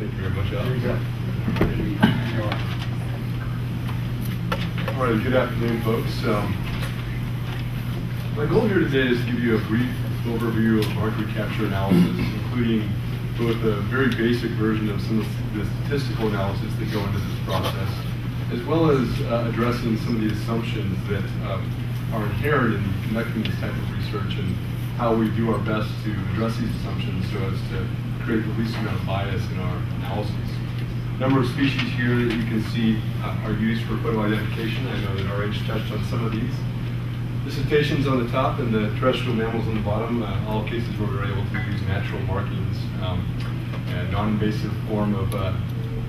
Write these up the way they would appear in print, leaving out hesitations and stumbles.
Thank you very much, Alex. All right, good afternoon, folks. My goal here today is to give you a brief overview of market recapture analysis, including both a very basic version of some of the statistical analysis that go into this process, as well as addressing some of the assumptions that are inherent in conducting this type of research and how we do our best to address these assumptions so as to create the least amount of bias in our analysis. A number of species here that you can see are used for photo identification. I know that RH touched on some of these. The cetaceans on the top and the terrestrial mammals on the bottom, all cases where we're able to use natural markings, a non-invasive form of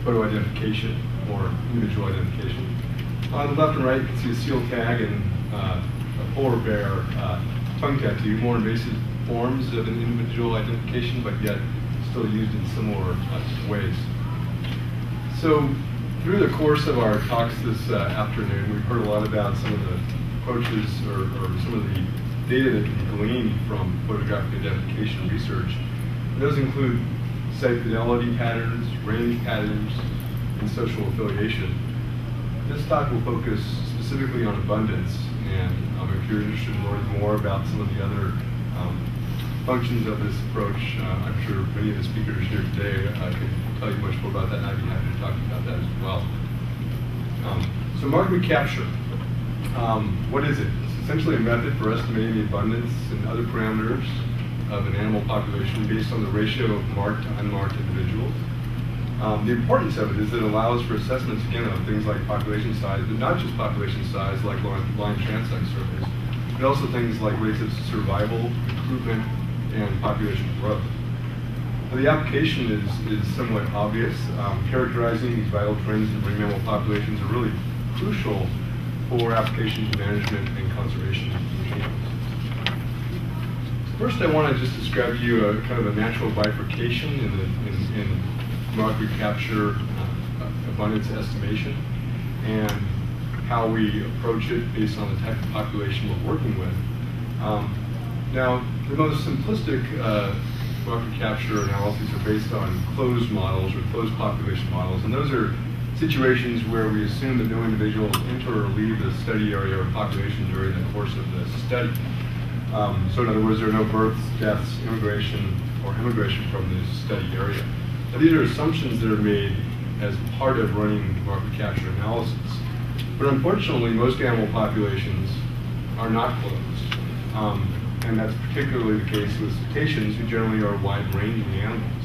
photo identification or individual identification. On the left and right, you can see a seal tag and a polar bear tongue tattoo, more invasive forms of an individual identification, but yet still used in similar ways. So through the course of our talks this afternoon, we've heard a lot about some of the approaches or some of the data that can be gleaned from photographic identification research. And those include site fidelity patterns, range patterns, and social affiliation. This talk will focus specifically on abundance, and if you're interested in learning more about some of the other functions of this approach, I'm sure many of the speakers here today can tell you much more about that, and I'd be happy to talk about that as well. So market recapture, what is it? It's essentially a method for estimating the abundance and other parameters of an animal population based on the ratio of marked to unmarked individuals. The importance of it is that it allows for assessments, again, of things like population size, but not just population size like line transect surveys, but also things like rates of survival, recruitment, and population growth. Now, the application is somewhat obvious. Characterizing these vital trends in marine mammal populations are really crucial for application to management and conservation regimes. First, I want to just describe to you a kind of a natural bifurcation in market recapture abundance estimation and how we approach it based on the type of population we're working with. Now, the most simplistic market capture analyses are based on closed models or closed population models, and those are situations where we assume that no individuals enter or leave the study area or population during the course of the study. So in other words, there are no births, deaths, immigration, or immigration from the study area. Now, these are assumptions that are made as part of running market capture analysis. But unfortunately, most animal populations are not closed. And that's particularly the case with cetaceans, who generally are wide-ranging animals.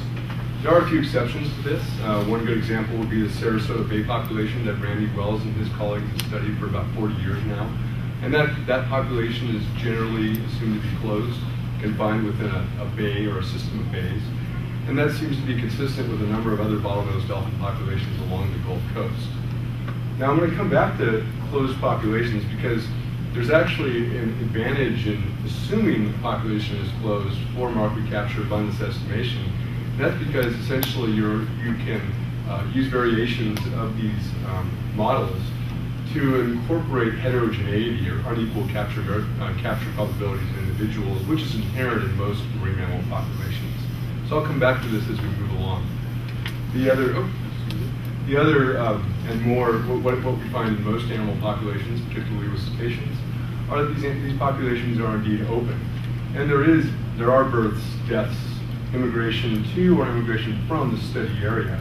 There are a few exceptions to this. One good example would be the Sarasota Bay population that Randy Wells and his colleagues have studied for about 40 years now. And that population is generally assumed to be closed, confined within a bay or a system of bays. And that seems to be consistent with a number of other bottlenose dolphin populations along the Gulf Coast. Now I'm going to come back to closed populations because there's actually an advantage in assuming the population is closed for market capture abundance estimation. And that's because essentially you can use variations of these models to incorporate heterogeneity or unequal capture probabilities in individuals, which is inherent in most marine mammal populations. So I'll come back to this as we move along. The other and more, what we find in most animal populations, particularly with cetaceans, are that these populations are indeed open. And there are births, deaths, immigration to or immigration from the study area.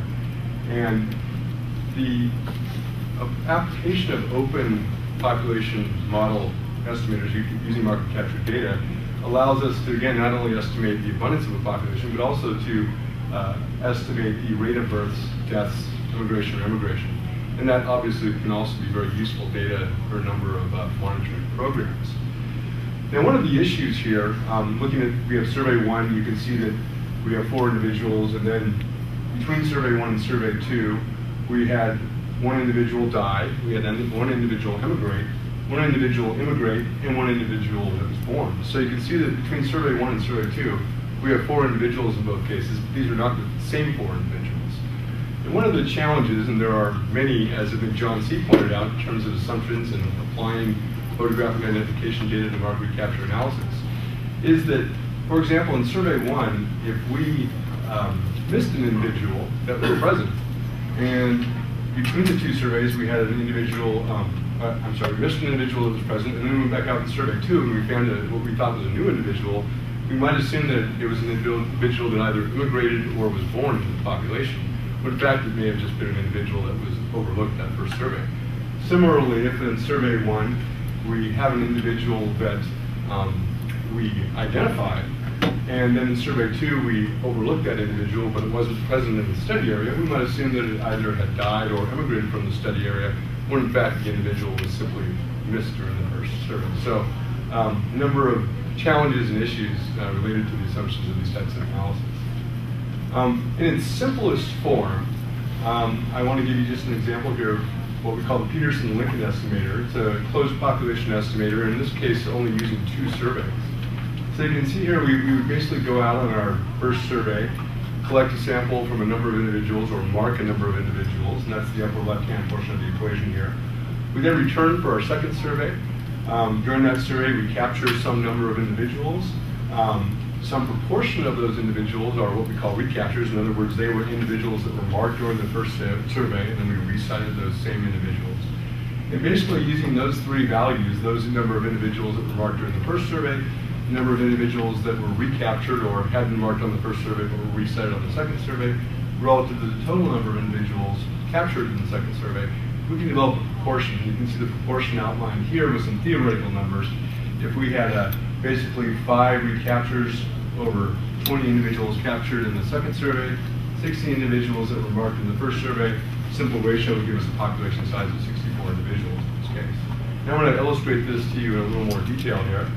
And the application of open population model estimators using market capture data allows us to, again, not only estimate the abundance of a population, but also to estimate the rate of births, deaths, immigration, or immigration. And that obviously can also be very useful data for a number of monitoring programs. Now, one of the issues here, we have survey 1, you can see that we have 4 individuals, and then between survey 1 and survey 2, we had 1 individual die, we had 1 individual emigrate, 1 individual immigrate, and 1 individual that was born. So you can see that between survey 1 and survey 2, we have 4 individuals in both cases. These are not the same 4 individuals. And one of the challenges, and there are many, as I think John C. pointed out, in terms of assumptions and applying photographic identification data to market recapture analysis, is that, for example, in survey 1, if we missed an individual that was present. And between the two surveys, we had an individual, we missed an individual that was present, and then we went back out and surveyed two, and we found what we thought was a new individual. We might assume that it was an individual that either immigrated or was born into the population, but in fact, it may have just been an individual that was overlooked that first survey. Similarly, if in survey one, we have an individual that we identified, and then in survey two, we overlooked that individual, but it wasn't present in the study area, we might assume that it either had died or immigrated from the study area, when in fact the individual was simply missed during the first survey. So a number of challenges and issues related to the assumptions of these types of analysis. In its simplest form, I want to give you just an example here of what we call the Peterson-Lincoln estimator. It's a closed population estimator, in this case only using 2 surveys. So you can see here we would basically go out on our first survey, collect a sample from a number of individuals or mark a number of individuals, and that's the upper left-hand portion of the equation here. We then return for our second survey. During that survey, we capture some number of individuals. Some proportion of those individuals are what we call recaptures. In other words, they were individuals that were marked during the first survey, and then we recited those same individuals. And basically using those 3 values, those number of individuals that were marked during the first survey, the number of individuals that were recaptured or had been marked on the first survey but were recited on the second survey, relative to the total number of individuals captured in the second survey, we can develop a proportion. You can see the proportion outlined here with some theoretical numbers. If we had basically 5 recaptures over 20 individuals captured in the second survey, 60 individuals that were marked in the first survey, simple ratio would give us a population size of 64 individuals in this case. Now I'm going to illustrate this to you in a little more detail here.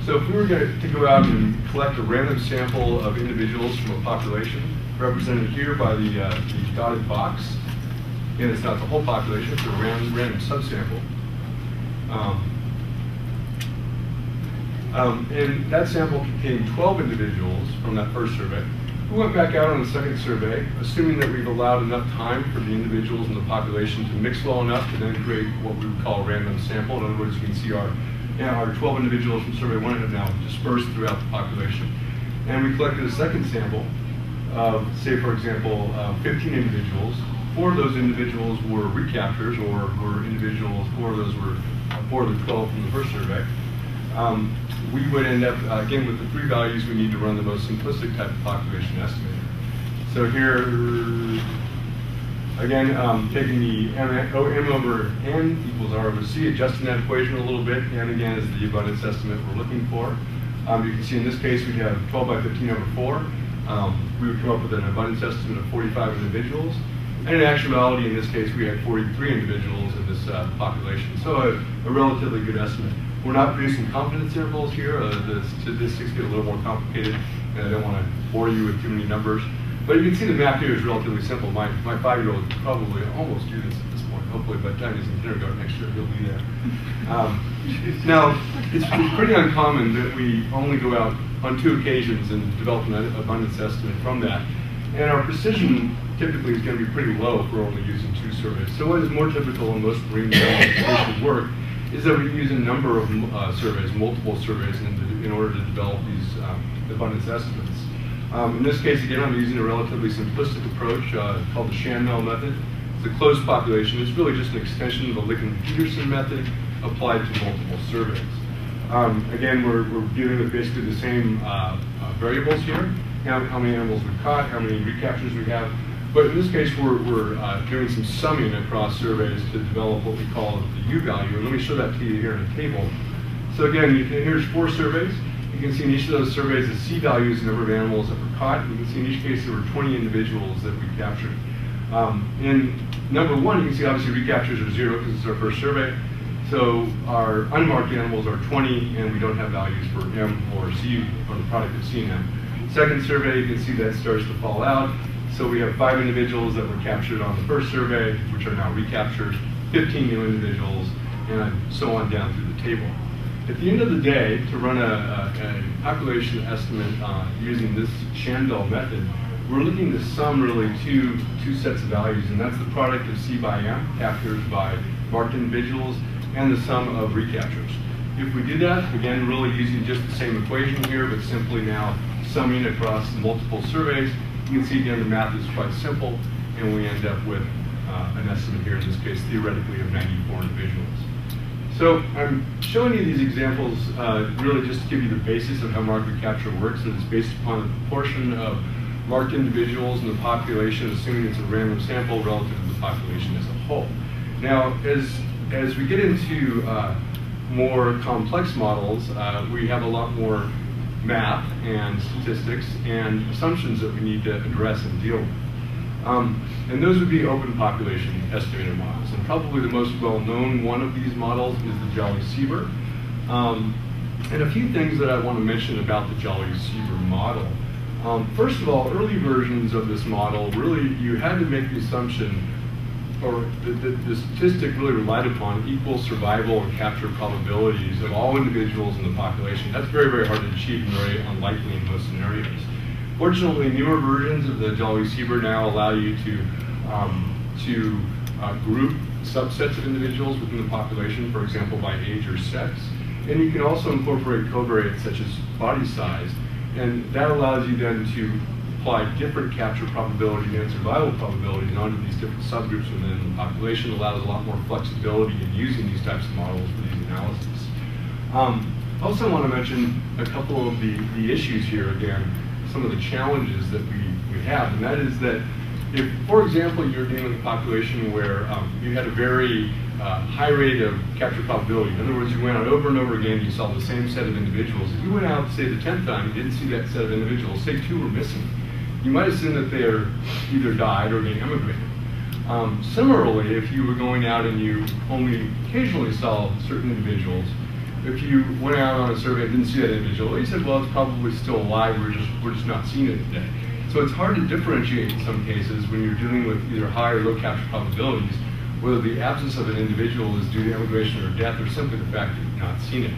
So if we were to go out and collect a random sample of individuals from a population, represented here by the dotted box, and it's not the whole population, it's a random subsample. And that sample contained 12 individuals from that first survey. We went back out on the second survey, assuming that we've allowed enough time for the individuals in the population to mix well enough to then create what we would call a random sample. In other words, you can see our 12 individuals from survey 1 have now dispersed throughout the population. And we collected a second sample of, say for example, 15 individuals. 4 of those individuals were recaptures, or were individuals, 4 of those were 4 of the 12 from the first survey. We would end up, again, with the 3 values, we need to run the most simplistic type of population estimator. So here, again, taking the M over N equals R over C, adjusting that equation a little bit, and again, is the abundance estimate we're looking for. You can see in this case, we have 12 by 15 over 4. We would come up with an abundance estimate of 45 individuals. And in actuality, in this case, we had 43 individuals in this population. So a relatively good estimate. We're not producing confidence intervals here. The statistics get a little more complicated, and I don't want to bore you with too many numbers. But you can see the map here is relatively simple. My 5-year-old could probably almost do this at this point, hopefully by the time he's in kindergarten next year, he'll be there. Now, it's pretty uncommon that we only go out on 2 occasions and develop an abundance estimate from that. And our precision typically is going to be pretty low if we're only using 2 surveys. So what is more typical in most marine biology work is that we use a number of surveys, multiple surveys, in order to develop these abundance estimates. In this case, again, I'm using a relatively simplistic approach called the Campbell method. It's a closed population. It's really just an extension of the Lincoln-Peterson method applied to multiple surveys. Again, we're dealing with basically the same variables here. How many animals we've caught, how many recaptures we have. But in this case, we're doing some summing across surveys to develop what we call the U value. And let me show that to you here in a table. So again, here's 4 surveys. You can see in each of those surveys the C value is the number of animals that were caught. You can see in each case there were 20 individuals that we captured. In number 1, you can see obviously recaptures are 0 because it's our first survey. So our unmarked animals are 20, and we don't have values for M or C, or the product of C and M. Second survey, you can see that starts to fall out. So we have 5 individuals that were captured on the first survey, which are now recaptured, 15 new individuals, and so on down through the table. At the end of the day, to run a population estimate using this Campbell method, we're looking to sum really two sets of values, and that's the product of C by M, captures by marked individuals, and the sum of recaptures. If we did that, again, really using just the same equation here, but simply now summing across multiple surveys, You can see again the math is quite simple, and we end up with an estimate here, in this case theoretically, of 94 individuals. So I'm showing you these examples really just to give you the basis of how market capture works. It's based upon the proportion of marked individuals in the population, assuming it's a random sample relative to the population as a whole. Now, as we get into more complex models, we have a lot more math and statistics and assumptions that we need to address and deal with. And those would be open population estimator models. And probably the most well-known one of these models is the Jolly-Sieber. And a few things that I want to mention about the Jolly-Sieber model. First of all, early versions of this model, really, you had to make the assumption, or the statistic really relied upon equal survival or capture probabilities of all individuals in the population. That's very, very hard to achieve and very unlikely in most scenarios. Fortunately, newer versions of the Jolly-Sieber now allow you to group subsets of individuals within the population, for example, by age or sex. And you can also incorporate covariates such as body size. And that allows you then to apply different capture probability and survival probabilities onto these different subgroups within the population. It allows a lot more flexibility in using these types of models for these analyses. I also want to mention a couple of the issues here again, some of the challenges that we have, and that is that if, for example, you're dealing with a population where you had a very high rate of capture probability. In other words, you went out over and over again, you saw the same set of individuals. If you went out, say, the 10th time, you didn't see that set of individuals, say 2 were missing, you might assume that they are either died or they emigrated. Similarly, if you were going out and you only occasionally saw certain individuals, if you went out on a survey and didn't see that individual, you said, well, it's probably still alive, we're just not seeing it today. So it's hard to differentiate in some cases when you're dealing with either high or low capture probabilities, whether the absence of an individual is due to emigration or death or simply the fact that you've not seen it.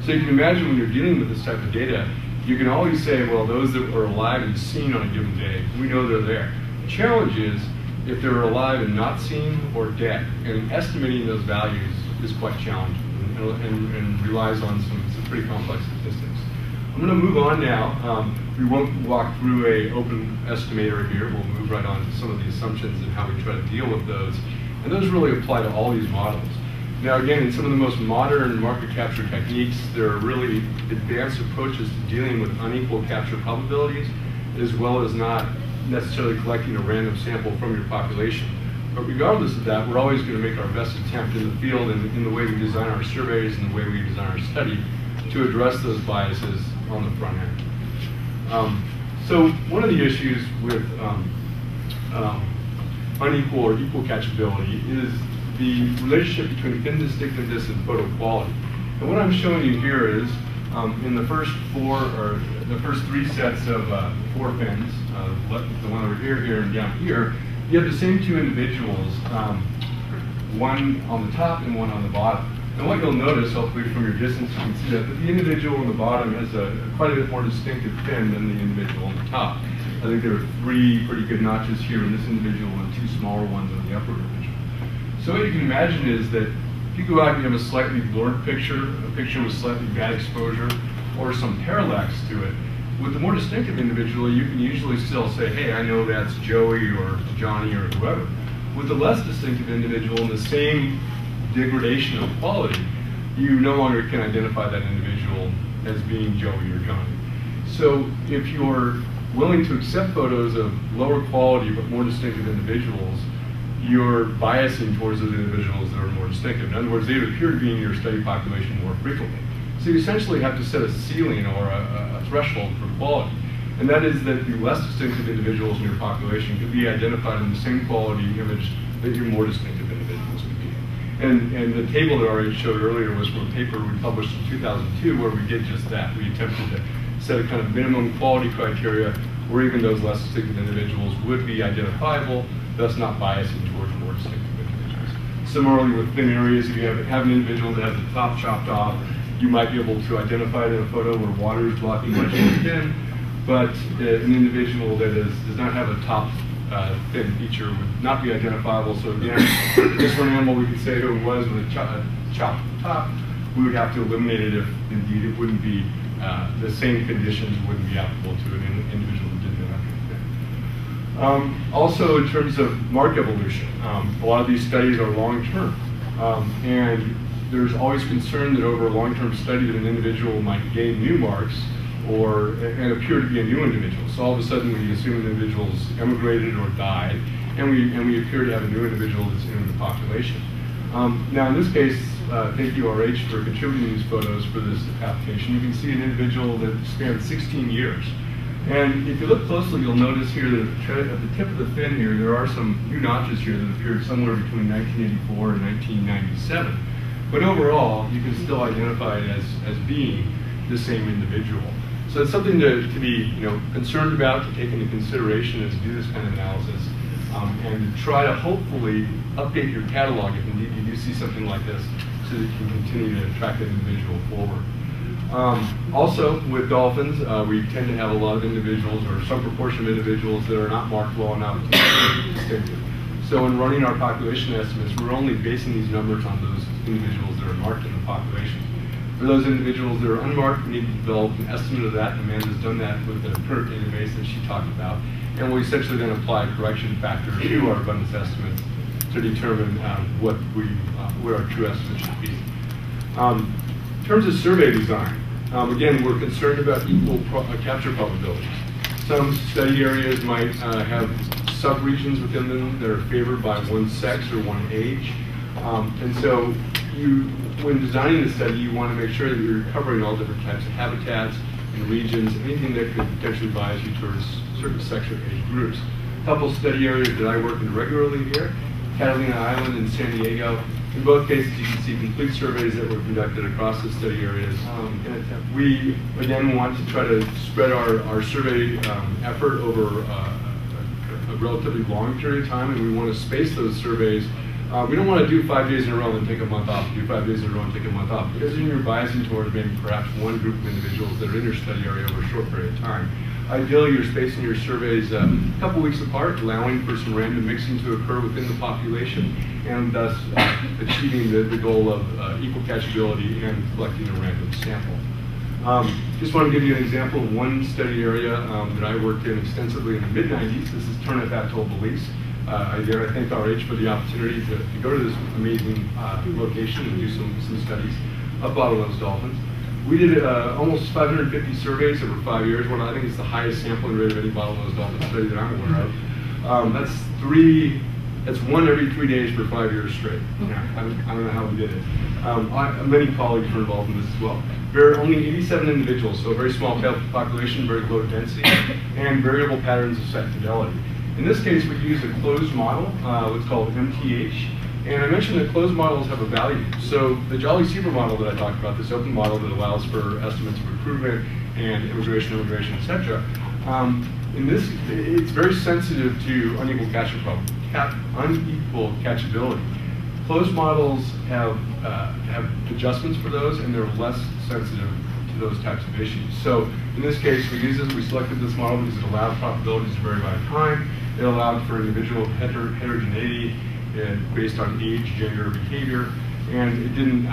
So you can imagine when you're dealing with this type of data, you can always say, well, those that are alive and seen on a given day, we know they're there. The challenge is if they're alive and not seen or dead, and estimating those values is quite challenging and relies on some pretty complex statistics. I'm going to move on now. We won't walk through an open estimator here. We'll move right on to some of the assumptions and how we try to deal with those. And those really apply to all these models. Now again, in some of the most modern market capture techniques, there are really advanced approaches to dealing with unequal capture probabilities, as well as not necessarily collecting a random sample from your population. But regardless of that, we're always going to make our best attempt in the field and in the way we design our surveys and the way we design our study to address those biases on the front end. So one of the issues with unequal or equal catchability is the relationship between fin distinctiveness and photo quality. And what I'm showing you here is in the first 3 sets of 4 fins, the one over here, here, and down here, you have the same 2 individuals, one on the top and one on the bottom. And what you'll notice, hopefully from your distance, you can see that the individual on the bottom has quite a bit more distinctive fin than the individual on the top. I think there are 3 pretty good notches here in this individual and 2 smaller ones on the upper individual. So what you can imagine is that if you go out and you have a slightly blurred picture, a picture with slightly bad exposure, or some parallax to it, with the more distinctive individual, you can usually still say, hey, I know that's Joey or Johnny or whoever. With the less distinctive individual and the same degradation of quality, you no longer can identify that individual as being Joey or Johnny. So if you're willing to accept photos of lower quality but more distinctive individuals, you're biasing towards those individuals that are more distinctive. In other words, they would appear to be in your study population more frequently. So you essentially have to set a ceiling or a threshold for quality. And that is that the less distinctive individuals in your population could be identified in the same quality image that your more distinctive individuals could be. And the table that I already showed earlier was from a paper we published in 2002 where we did just that. We attempted to set a kind of minimum quality criteria where even those less distinctive individuals would be identifiable, thus not biasing towards more distinctive individuals. Similarly with thin areas, if you have an individual that has the top chopped off, you might be able to identify it in a photo where water is blocking much of the fin, but an individual that does not have a top fin feature would not be identifiable. So again, if this were an animal we could say who it was with a chopped top, we would have to eliminate it if indeed it wouldn't be, the same conditions wouldn't be applicable to an individual who didn't have a fin. Also, in terms of mark evolution, a lot of these studies are long-term, and there's always concern that over a long-term study that an individual might gain new marks and appear to be a new individual. So all of a sudden we assume an individual's emigrated or died, and we appear to have a new individual that's in the population. Now in this case, thank you RH for contributing these photos for this application. You can see an individual that spans 16 years. And if you look closely, you'll notice here that at the tip of the fin here, there are some new notches here that appeared somewhere between 1984 and 1997. But overall, you can still identify it as being the same individual. So it's something to be concerned about, to take into consideration as you do this kind of analysis, and to try to hopefully update your catalog if indeed you do see something like this, so that you can continue to track that individual forward. Also, with dolphins, we tend to have a lot of individuals, or some proportion of individuals, that are not marked well enough to be distinctive. So in running our population estimates, we're only basing these numbers on those individuals that are marked in the population. For those individuals that are unmarked, we need to develop an estimate of that, and Amanda's done that with the current database that she talked about. And we essentially then apply correction factors to our abundance estimates to determine what our true estimate should be. In terms of survey design, again, we're concerned about equal capture probabilities. Some study areas might have sub-regions within them that are favored by one sex or one age. And so when designing the study, you want to make sure that you're covering all different types of habitats and regions, anything that could potentially bias you towards certain sex or age groups. A couple study areas that I work in regularly here, Catalina Island and San Diego. In both cases, you can see complete surveys that were conducted across the study areas. We, again, want to try to spread our survey effort over a relatively long period of time, and we want to space those surveys. We don't want to do 5 days in a row and take a month off, do 5 days in a row and take a month off, because then you're biasing towards maybe perhaps one group of individuals that are in your study area over a short period of time. Ideally, you're spacing your surveys a couple weeks apart, allowing for some random mixing to occur within the population, and thus achieving the goal of equal catchability and collecting a random sample. Just want to give you an example of one study area that I worked in extensively in the mid-90s. This is Turnip Atoll, Belize. Again, I thank RH for the opportunity to go to this amazing location and do some studies of bottlenose dolphins. We did almost 550 surveys over 5 years. Well, I think it's the highest sampling rate of any bottlenose dolphin study that I'm aware of. That's one every 3 days for 5 years straight. Yeah, I don't know how we did it. Many colleagues were involved in this as well. There are only 87 individuals, so a very small population, very low density, and variable patterns of site fidelity. In this case, we use a closed model, what's called MTH. And I mentioned that closed models have a value. So the Jolly Zebra model that I talked about, this open model that allows for estimates of recruitment and immigration, et cetera, it's very sensitive to unequal catchability. Closed models have adjustments for those, and they're less sensitive to those types of issues. So in this case, we selected this model because it allowed probabilities to vary by time. It allowed for individual heterogeneity based on age, gender, behavior, and it didn't,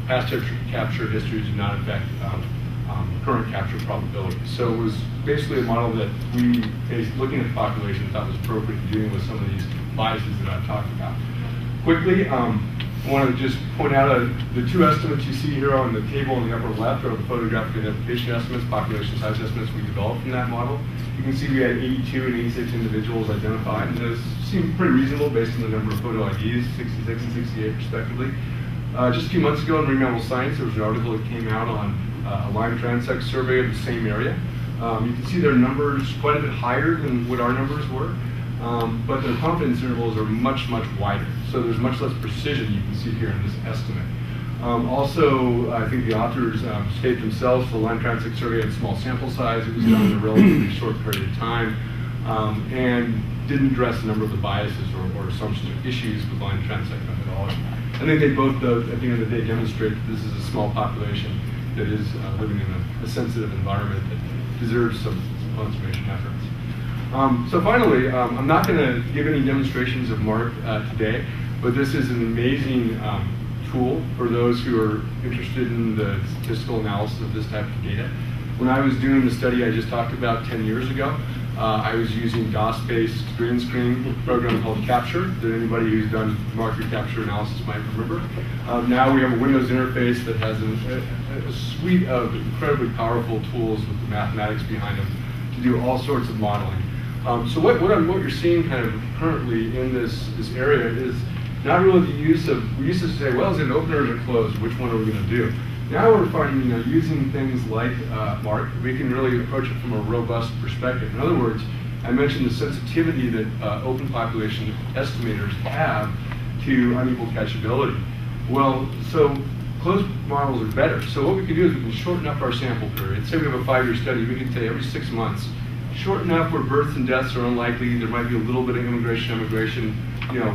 past capture histories did not affect current capture probability. So it was basically a model that we, looking at the population, thought was appropriate in dealing with some of these biases that I've talked about. Quickly, I want to just point out the two estimates you see here on the table in the upper left are the photographic identification estimates, population size estimates we developed from that model. You can see we had 82 and 86 individuals identified, and those seem pretty reasonable based on the number of photo IDs, 66 and 68 respectively. Just a few months ago in Mammal Science, there was an article that came out on a Lyme transect survey of the same area. You can see their numbers quite a bit higher than what our numbers were, but their confidence intervals are much, much wider. So there's much less precision you can see here in this estimate. Also, I think the authors state themselves the Lyme transect survey had small sample size. It was done in a relatively short period of time, and didn't address a number of the biases or assumptions or issues with Lyme transect methodology. I think they both, though, at the end of the day, demonstrate that this is a small population that is living in a sensitive environment that deserves some conservation efforts. So finally, I'm not going to give any demonstrations of MARC today, but this is an amazing tool for those who are interested in the statistical analysis of this type of data. When I was doing the study I just talked about 10 years ago, I was using DOS-based green screen program called Capture that anybody who's done market capture analysis might remember. Now we have a Windows interface that has a suite of incredibly powerful tools with the mathematics behind them to do all sorts of modeling. So what you're seeing kind of currently in this area is not really the use of, we used to say, well, is it open or is it closed? Which one are we going to do? Now we're finding, using things like MARC, we can really approach it from a robust perspective. In other words, I mentioned the sensitivity that open population estimators have to unequal catchability. Well, so closed models are better. So what we can do is we can shorten up our sample period. Say we have a 5-year study, we can say every 6 months, shorten up where births and deaths are unlikely, there might be a little bit of immigration, emigration,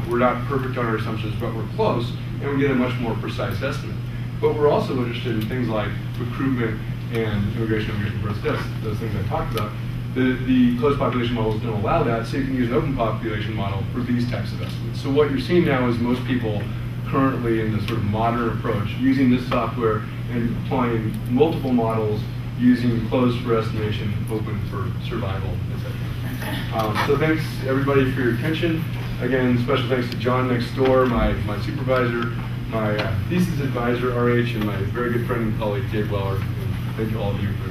we're not perfect on our assumptions, but we're close, and we get a much more precise estimate. But we're also interested in things like recruitment and immigration, births, deaths, those things I talked about. The closed population models don't allow that, so you can use an open population model for these types of estimates. So what you're seeing now is most people currently in the sort of modern approach, using this software and applying multiple models, using closed for estimation, open for survival, etc. So thanks everybody for your attention. Again, special thanks to John next door, my supervisor, my thesis advisor, RH, and my very good friend and colleague, Dave Weller. And thank you all of you for